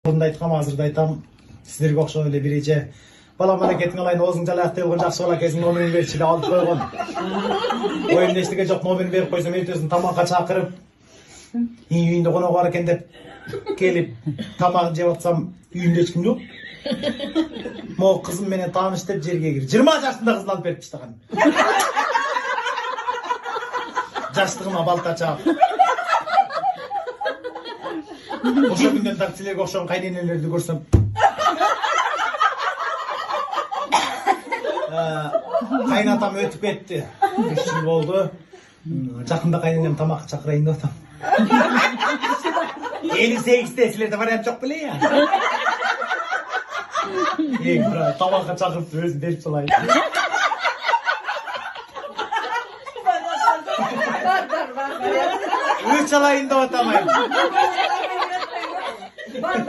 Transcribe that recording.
Bunda aytqam, azırda aytam. Sizlerge okşan öyle birice. Balam hareketin alayın, ozun jalaqta yolgun жақсы bola kesin номерин берчиде алып койгон. Oyun eşlige жок, номерин берип койсом эртесин тамакка чакырып, үйүндө конок бар экен деп келип тамагын жеп атсам, үйүндө эч ким жок. Могу кызым менен тааныш деп жерге кир. 20 жашында кызын алып берип таштаган. Жаштыгыма балта чаап. Ошо күндөн тартып силерге окшогон кайненелерди көрсөм, кайнатам өтүп кетти. 3 жыл болду. Жакында кайненем тамакка чакырайын деп атам. 58-те силерде вариант жок беле я? Тамакка чакырып өзү берип салайын. Өч алайын деп атам.